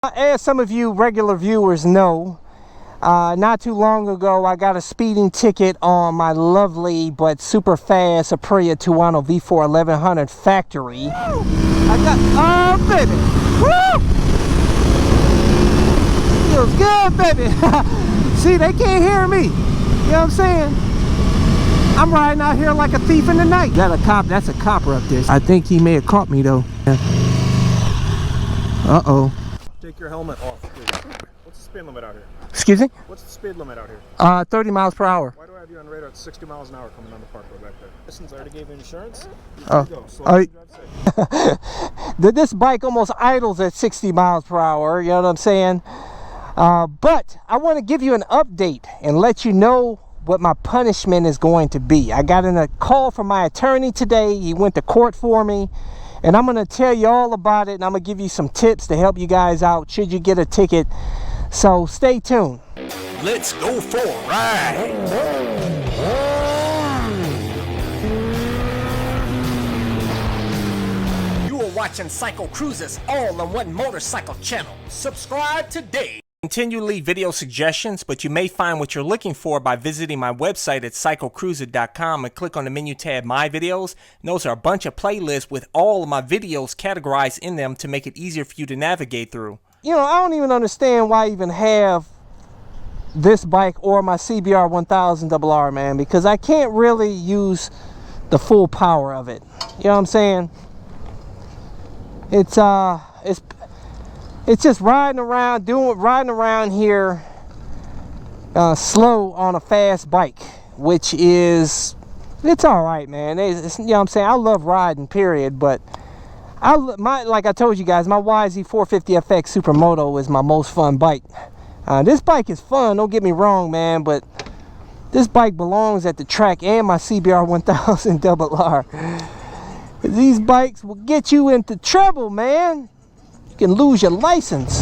As some of you regular viewers know, not too long ago I got a speeding ticket on my lovely but super fast Aprilia Tuono V4 1100 factory. Woo! I got, oh baby, woo! Feels good, baby. See, they can't hear me. You know what I'm saying? I'm riding out here like a thief in the night. That a cop? That's a copper up there. I think he may have caught me though. Uh-oh. Take your helmet off, please. What's the speed limit out here? Excuse me? What's the speed limit out here? 30 miles per hour. Why do I have you on radar at 60 miles an hour coming down the parkway back there? Listen, I already gave you insurance. Oh. Go. Slow drive safe. This bike almost idles at 60 miles per hour, you know what I'm saying? But I want to give you an update and let you know what my punishment is going to be. I got a call from my attorney today. He went to court for me. And I'm going to tell you all about it, and I'm going to give you some tips to help you guys out should you get a ticket. So stay tuned. Let's go for a ride. You are watching CycleCruza's all-in-one motorcycle channel. Subscribe today. Continue to leave video suggestions, but you may find what you're looking for by visiting my website at CycleCruza.com and click on the menu tab My Videos. And those are a bunch of playlists with all of my videos categorized in them to make it easier for you to navigate through. You know, I don't even understand why I even have this bike or my CBR 1000RR, man, because I can't really use the full power of it. You know what I'm saying? It's just riding around here slow on a fast bike, which is, it's all right, man. It's, you know what I'm saying? I love riding, period, but like I told you guys, my YZ450FX SuperMoto is my most fun bike. This bike is fun, don't get me wrong, man, but this bike belongs at the track and my CBR 1000RR. These bikes will get you into trouble, man. You can lose your license.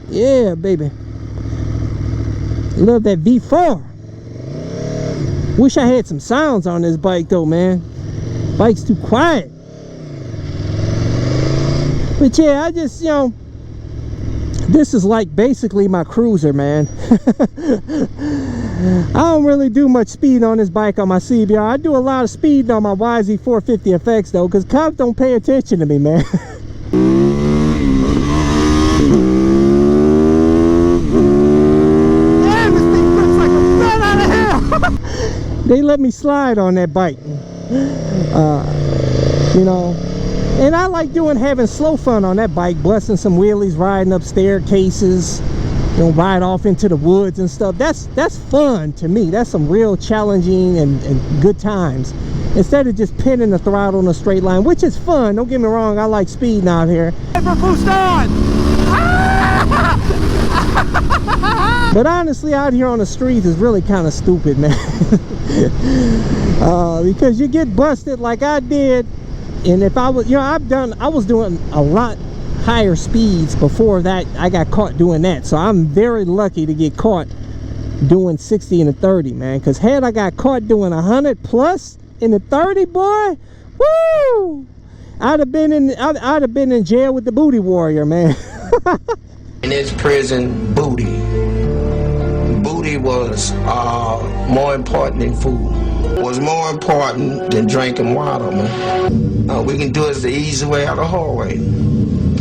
Yeah, baby. Love that V4. Wish I had some sounds on this bike though, man. Bike's too quiet. But yeah, I just, you know, this is like basically my cruiser, man. I don't really do much speed on this bike on my CBR. I do a lot of speed on my YZ450FX though, because cops don't pay attention to me, man. Damn, this thing looks like a bat out of hell. They let me slide on that bike. You know, and I like having slow fun on that bike, busting some wheelies, riding up staircases, you know, ride off into the woods and stuff. That's fun to me. That's some real challenging and good times, instead of just pinning the throttle in a straight line, which is fun. Don't get me wrong, I like speeding out here. Boost on! But honestly, out here on the streets is really kind of stupid, man. Because you get busted like I did. And if I was, you know, I was doing a lot higher speeds before that. I got caught doing that, so I'm very lucky to get caught doing 60 and a 30, man. Because had I got caught doing 100 plus in the 30, boy, woo, I'd have been in jail with the booty warrior, man. In this prison, booty was more important than food. Was more important than drinking water, man. We can do it the easy way or the hard way.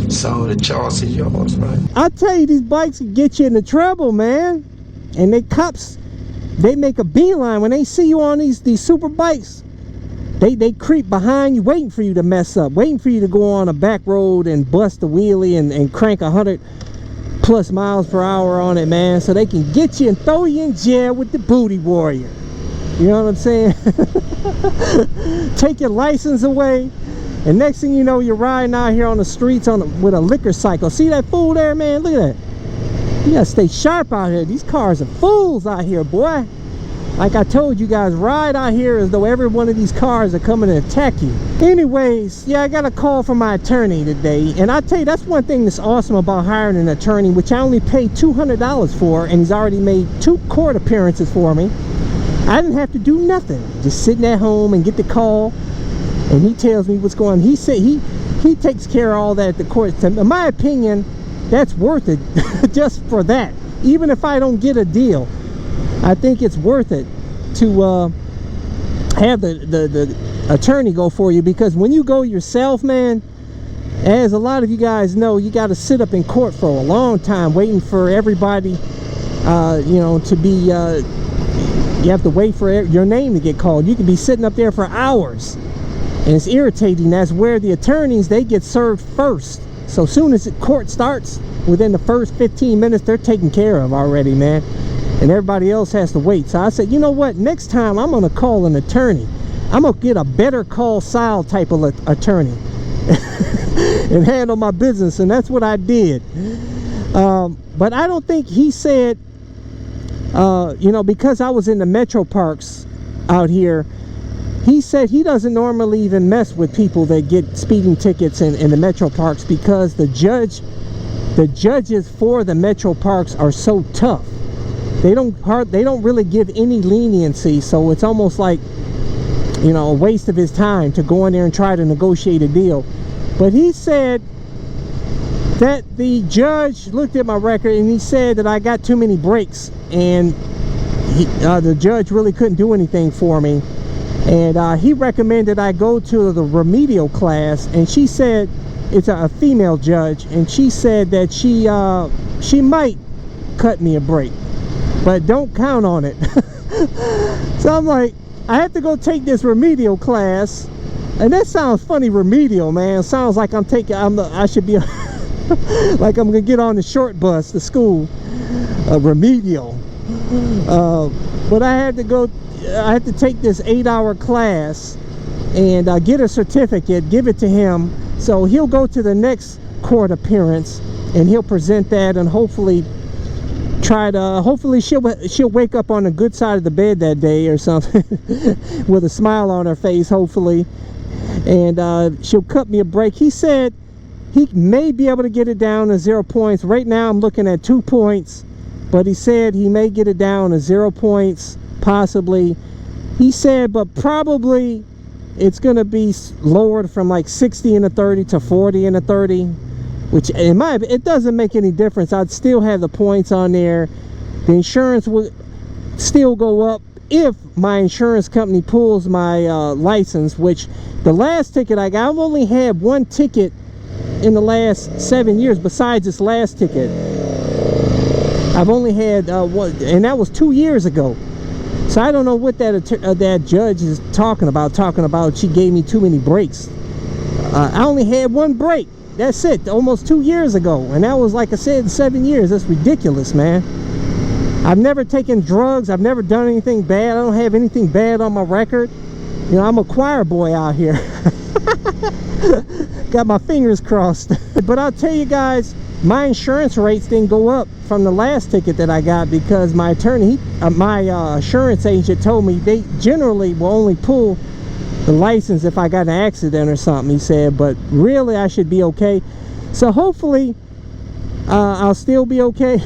So the choice is yours, right? I tell you, these bikes can get you into trouble, man. And they cops, they make a beeline when they see you on these super bikes. They creep behind you, waiting for you to mess up, waiting for you to go on a back road and bust a wheelie and crank 100 plus miles per hour on it, man, so they can get you and throw you in jail with the booty warrior. You know what I'm saying? Take your license away, and next thing you know, you're riding out here on the streets with a liquor cycle. See that fool there, man? Look at that. You gotta stay sharp out here. These cars are fools out here, boy. Like I told you guys, ride out here as though every one of these cars are coming to attack you. Anyways, yeah, I got a call from my attorney today, and I tell you, that's one thing that's awesome about hiring an attorney, which I only paid $200 for, and he's already made 2 court appearances for me. I didn't have to do nothing, just sitting at home and get the call, and he tells me what's going on. He said he takes care of all that at the court. In my opinion, that's worth it just for that. Even if I don't get a deal, I think it's worth it to have the attorney go for you, because when you go yourself, man, as a lot of you guys know, you got to sit up in court for a long time waiting for everybody, you know, to be, you have to wait for your name to get called. You can be sitting up there for hours, and it's irritating. That's where the attorneys, they get served first. So soon as the court starts, within the first 15 minutes, they're taken care of already, man. And everybody else has to wait. So I said, you know what? Next time I'm going to call an attorney. I'm going to get a Better Call Saul type of attorney and handle my business. And that's what I did. But I don't think he said, you know, because I was in the metro parks out here, he said he doesn't normally even mess with people that get speeding tickets in the metro parks, because the judges for the metro parks are so tough. They don't really give any leniency, so it's almost like, you know, a waste of his time to go in there and try to negotiate a deal. But he said that the judge looked at my record and he said that I got too many breaks, and the judge really couldn't do anything for me. And he recommended I go to the remedial class, and she said, it's a female judge, and she said that she might cut me a break, but don't count on it. So I'm like, I have to go take this remedial class, and that sounds funny, remedial, man. It sounds like I should be like I'm gonna get on the short bus to school, remedial. But I had to take this 8-hour class and get a certificate, give it to him, so he'll go to the next court appearance and he'll present that, and hopefully she'll wake up on the good side of the bed that day or something with a smile on her face, hopefully, and she'll cut me a break. He said he may be able to get it down to 0 points. Right now I'm looking at 2 points, but he said he may get it down to 0 points, possibly. He said, but probably it's gonna be lowered from like 60 and a 30 to 40 and a 30, which it doesn't make any difference. I'd still have the points on there. The insurance will still go up if my insurance company pulls my license, which the last ticket I got, I've only had one ticket in the last 7 years besides this last ticket. I've only had one, and that was 2 years ago. So I don't know what that judge is talking about. She gave me too many breaks. I only had one break. That's it, almost 2 years ago, and that was, like I said, 7 years. That's ridiculous, man. I've never taken drugs. I've never done anything bad. I don't have anything bad on my record. You know, I'm a choir boy out here. Got my fingers crossed. But I'll tell you guys, my insurance rates didn't go up from the last ticket that I got, because my attorney, my insurance agent told me they generally will only pull the license if I got an accident or something, he said, but really I should be okay. So hopefully I'll still be okay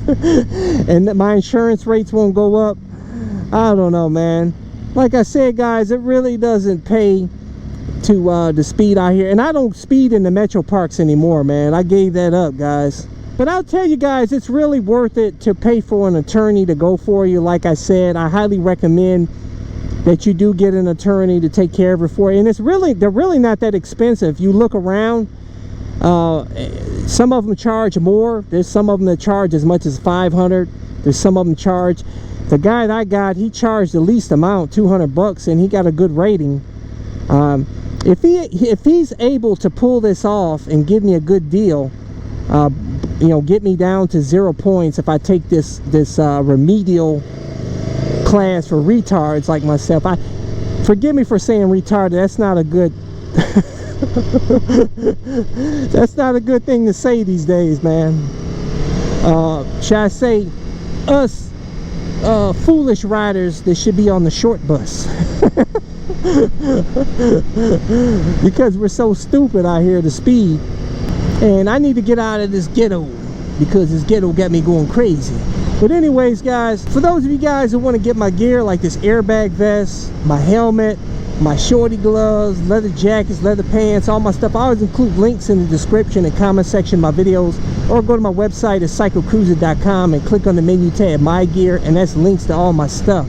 and that my insurance rates won't go up. I don't know, man. Like I said, guys, it really doesn't pay to speed out here, and I don't speed in the metro parks anymore, man. I gave that up, guys. But I'll tell you guys, it's really worth it to pay for an attorney to go for you. Like I said, I highly recommend that you do get an attorney to take care of it for you, and they're really not that expensive. You look around, some of them charge more. There's some of them that charge as much as $500. There's some of them charge, the guy that I got, he charged the least amount, $200, and he got a good rating. If he's able to pull this off and give me a good deal, you know, get me down to 0 points if I take this remedial class for retards like myself. Forgive me for saying retarded. That's not a good that's not a good thing to say these days, man. Should I say us foolish riders that should be on the short bus. Because we're so stupid out here to speed, and I need to get out of this ghetto, because this ghetto got me going crazy. But anyways, guys, for those of you guys who want to get my gear, like this airbag vest, my helmet, my shorty gloves, leather jackets, leather pants, all my stuff. I always include links in the description and comment section of my videos, or go to my website at CycleCruza.com and click on the menu tab My Gear, and that's links to all my stuff.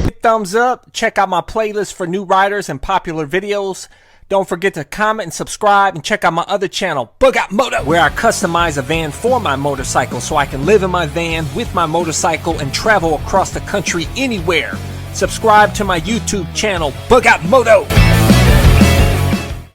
Hit thumbs up, check out my playlist for new riders and popular videos. Don't forget to comment and subscribe, and check out my other channel, Bug Out Moto, where I customize a van for my motorcycle so I can live in my van with my motorcycle and travel across the country anywhere. Subscribe to my YouTube channel, Bug Out Moto.